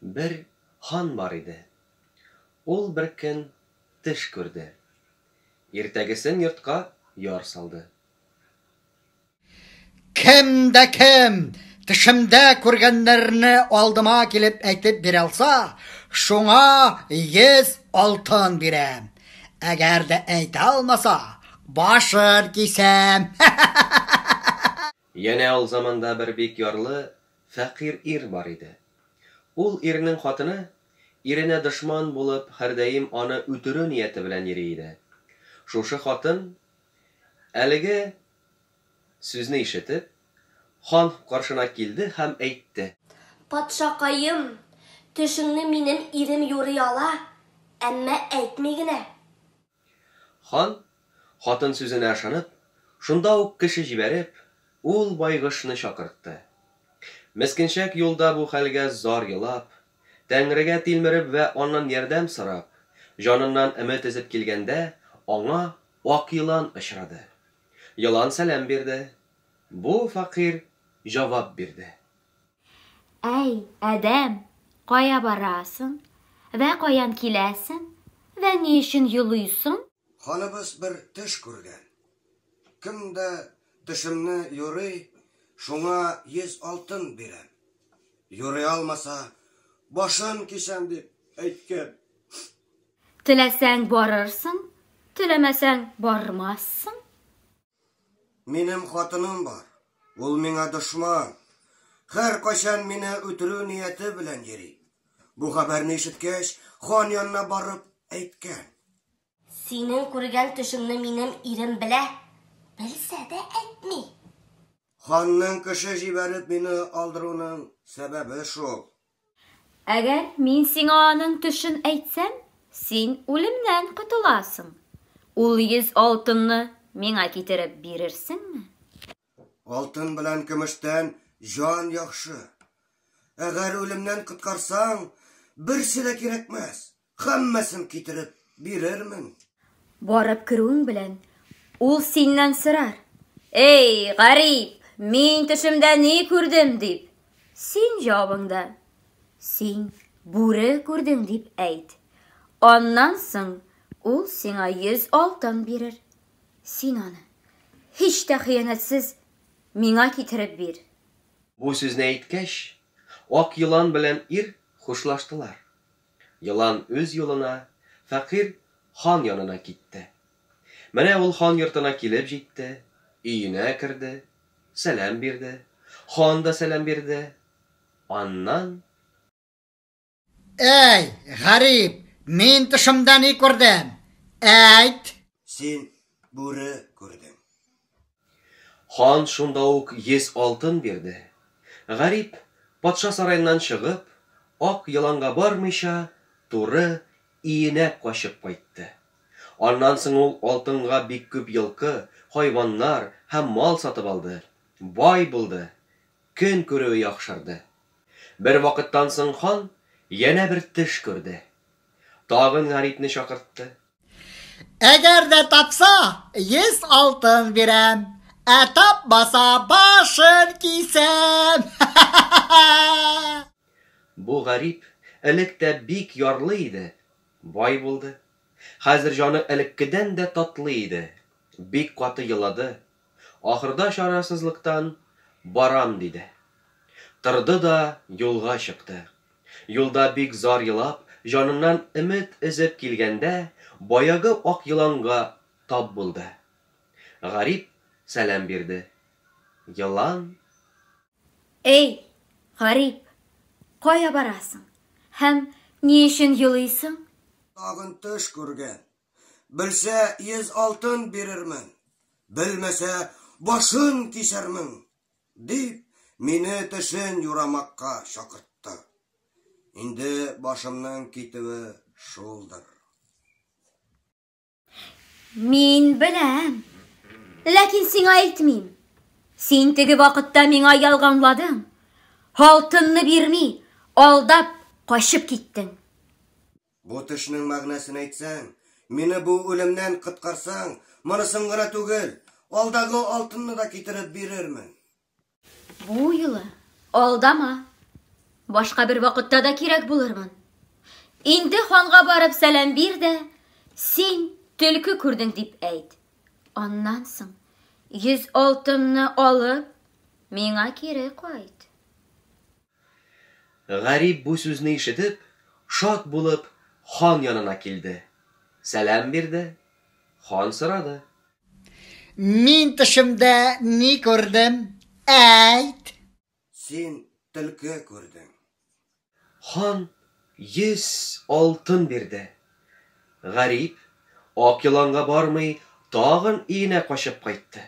Bir хан бар иде. Ул бер көн төш күрде. Иртәгесен йортка яр салды. Kim de kim tışımda kurganlarını aldıma gelip aytib bir alsa, şuna 100 altın birem. Eğer de ayta almasa, başır giysem. Yana ул заманда bir бик ярлы, фәкыйрь ир бар иде. Ул ирнең хатыны иренә дошман булып, һәрдаим аны үтерү нияте белән йөри иде. Шушы хатын әлеге сүзне ишетеп, хан каршына килде һәм әйтте: Патшакаем, төшеңне минем ирем юрый ала, әмма әйтми генә. Хан хатын сүзенә ышанып, шунда ук кеше җибәреп, ул байгышны чакыртты. Мескенчәк юлда бу хәлгә зар елап, Тәңрегә тилмереп вә аннан ярдәм сорап, җаныннан өмет өзеп килгәндә, аңа ак йылан очрады. Йылан сәлам бирде. Бу фәкыйрь җавап бирде. Әй, әдәм, кая барасың? Вә каян киләсең? Вә ни өчен юлыйсың? Ханыбыз bir төш күргән. Кем дә төшемне юрый, шуңа 100 алтын бирәм. Юрый алмаса, башын кисәм дип әйткән. Теләсәң барырсың, теләмәсәң бармассың. Минем хатыным бар. Ул миңа дошман. Һәр кайчан мине үтерү нияте белән йөри. Бу хәбәрне ишеткәч, хан янына барып әйткән. Синең күргән төшеңне минем ирем белә, белсә дә әйтми. Ханның кеше җибәреп мине алдыруның сәбәбе шул. Әгәр мин сиңа аның төшен әйтсәм, син үлемнән котыласың. Ул 100 алтынны миңа китереп бирерсеңме? Алтын белән көмештән җан яхшы. Әгәр үлемнән коткарсаң, берсе дә кирәкмәс. Һәммәсен китереп бирермен. Барып керүең белән, ул синнән сорар: "Эй, гарип, мин төшемдә ни күрдем?" дип. Син җавабыңда: "Син бүре күрдең" дип әйт. Аннан соң ул сиңа 100 алтын бирер. Син аны һич тә хыянәтсез миңа китереп бир. Бу сүзне әйткәч, ак йылан белән ир хушлаштылар. Йылан үз юлына, фәкыйрь хан янына китте. Менә ул хан йортына килеп җитте, өенә керде, сәлам бирде. Хан да сәлам бирде. Аннан: Ey garip, min tışımda ni gördüm? Ayt. Син бүре күрдең. Хан шунда ук 100 алтын бирде. Гарип патша сарайыннан чыгып, ак йыланга бармыйча, туры өенә качып кайтты. Аннан соң ул алтынга бик күп йылкы, хайваннар һәм мал сатып алды. Бай булды. Көн күрүе яхшырды. Бер вакыттан соң хан yana bir төш күрде. Тагын гарипне чакыртты. Eğer de tapsa 100 altın birem. Tapmasa başır giysem. Бу гарип электә бик ярлы иде, бай булды. Хәзер җаны элеккедән дә татлы иде. Бик каты елады. Ахырда чарасызлыктан барам диде. Торды да юлга чыкты. Юлда бик зар елап, җаныннан өмет өзеп килгәндә, баягы ак йыланга тап булды. Гарип сәлам бирде. Йылан: "Эй, гарип, кая барасың? Һәм ни өчен юлыйсың?" Тагын төш күргән. Белсә 100 алтын бирермен. Белмәсә башын кисәрмен. Дип, мине төшен юрамакка чакыртты. Инде башымның китүе шулдыр. Мин беләм. Ләкин сиңа әйтмим. Син теге вакытта миңа ялганладың. Алтынны бирми, алдап качып киттең. Бу төшнең мәгънәсен әйтсәң, мине бу үлемнән коткарсаң, монысын гына түгел, алдагы алтынны да китереп бирермен. Бу юлы алдама. башка бер вакытта да кирәк булырмын. Инде ханга барып сәлам бир дә, син төлке күрдең дип әйт. Аннан соң 100 алтынны алып, миңа кире кайт. Гарип бу сүзне ишетеп, шат булып, хан янына килде. Сәлам бирде. Хан сорады. Мин тышымда ни күрдем? Әйт. Син төлке күрдең. Хан 100 алтын бирде. Гарип ак еланга бармый, тагын өенә качып кайтты.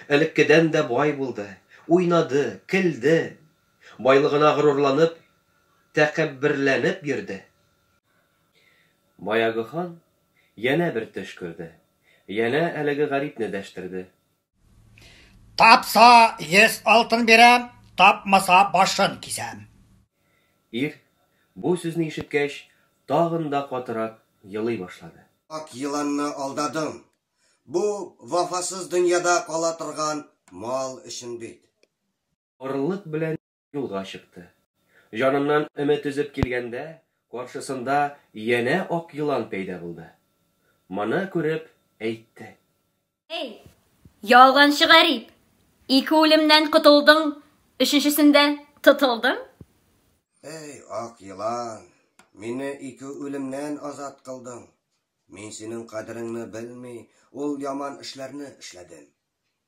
Элеккедән дә бай булды, уйнады, килде. Байлыгына горурланып, тәкәбберләнеп йөрде. Баягы хан яна бер төш күрде. Яна әлеге гарипне дәштерде. Тапса 100 алтын бирәм, тапмаса башын кисәм. Ир бу сүзне ишеткәч, тагын да катырак елый башлады. Ак йыланны алдадым. Бу вафасыз дөньяда кала торган мал өчен бит. Орлык белән юлга чыкты. Җаныннан өмет үзеп килгәндә, каршысында яна ак йылан пәйда булды. Моны күреп әйтте. Эй, ялганчы гарип, 2 үлемнән котылдың, 3-нчесендә тотылдың? Эй, ак йылан, мине 2 үлемнән азат кылдың. Мин синең кадереңне белми, ул яман эшләрне эшләдем.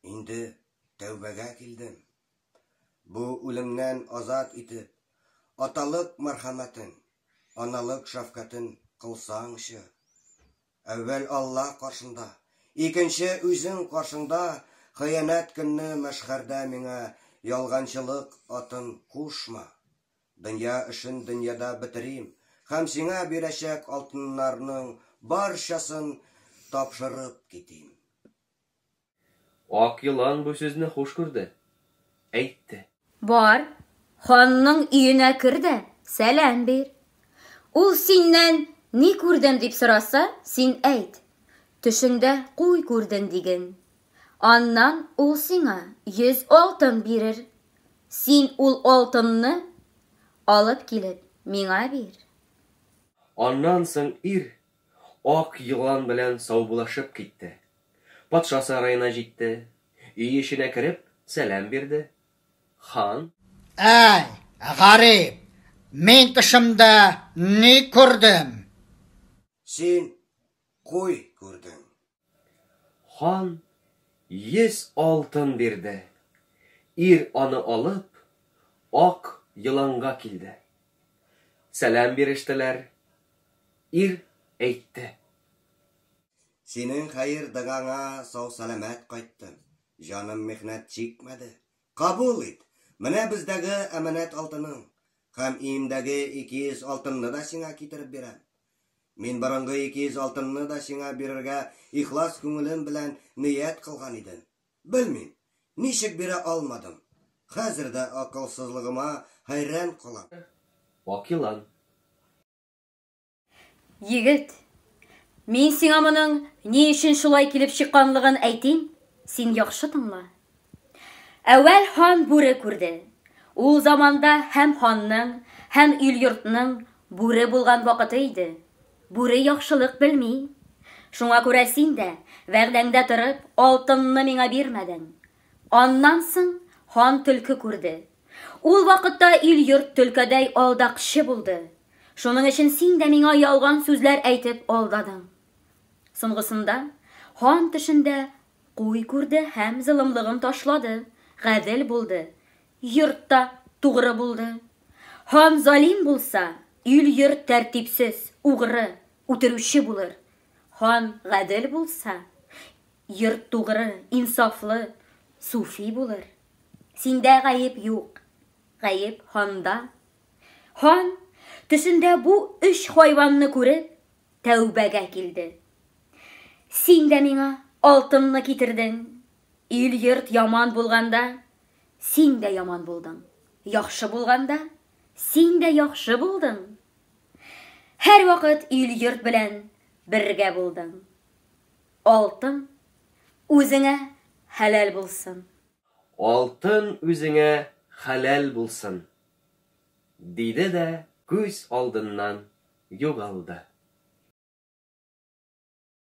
Инде тәүбәгә килдем. Бу үлемнән азат итеп, аталык мәрхәмәтен, аналык шәфкатен кылсаңчы. Әввәл Алла каршында, икенче үзең каршында хыянат көнне мәшһәрдә миңа ялганчылык атын кушма. Дөнья эшен дөньяда битерим, һәм сиңа бирәчәк алтыннарның барчасын тапшырып китим. Ак йылан бу сүзне хуш күрде. Әйтте. Бар, ханның өенә кер дә, сәлам бир. Ул синнән ни күрдем дип сораса, син әйт. Төшендә куй күрдең диген. Аннан ул сиңа 100 алтын бирер. Син ул алтынны алып килеп миңа бир. Аннан соң ир ак йылан белән саубулашып китте. Патша сараена җитте. Өй эченә кереп, сәлам бирде. Хан: Әй, гарип, мин тышымда ни күрдем? Син куй күрдең. Хан 100 алтын бирде. Ир аны алып, ак йыланга килде. Сәлам бирештеләр. Ир әйтте. Синең хәер дагаңа сау сәламәт кайттым. Җаным мехнәт чикмәде. Кабул ит. Менә бездәге әманәт алтының. Һәм иемдәге 200 алтынны да сиңа китереп бирәм. Мин борынгы 200 алтынны да сиңа бирергә ихлас күңелем белән ният кылган идем. Белмим, ничек бирә алмадым. Хәзер дә акылсызлыгыма хайран калам. Ак йылан: Егет, мин сиңа моның ни өчен шулай килеп чыкканлыгын әйтим, син яхшы тыңла. Әүвәл хан бүре күрде. Ул заманда һәм ханның, һәм ил-йортның бүре булган вакыты иде. Бүре яхшылык белми. Шуңа күрә син дә вәгъдәңдә торып, алтынны миңа бирмәдең. Аннан соң хан төлке күрде. Ул вакытта ил-йорт төлкәдәй алдакчы булды. Шуның өчен син дә миңа ялган сүзләр әйтеп алдадың. Соңгысында хан төшендә куй күрде һәм зылымлыгын ташлады. Гадел булды. Йортта тугры булды. Хан залим булса, ил-йорт тәртипсез, угры, үтерүче булыр. Хан гадел булса, йорт тугры, инсафлы, суфи булыр. Синдә гаеп юк. Гаеп ханда. Хан төшендә бу 3 хайванны күреп, тәүбәгә килде. Син дә миңа алтынны китердең. Ил-йорт яман булганда, син дә яман булдың. Яхшы булганда, син дә яхшы булдың. Һәр вакыт ил-йорт белән бергә булдың. Алтын үзеңә хәләл булсын. Алтын үзеңә хәләл булсын. Диде дә күз алдыннан югалды.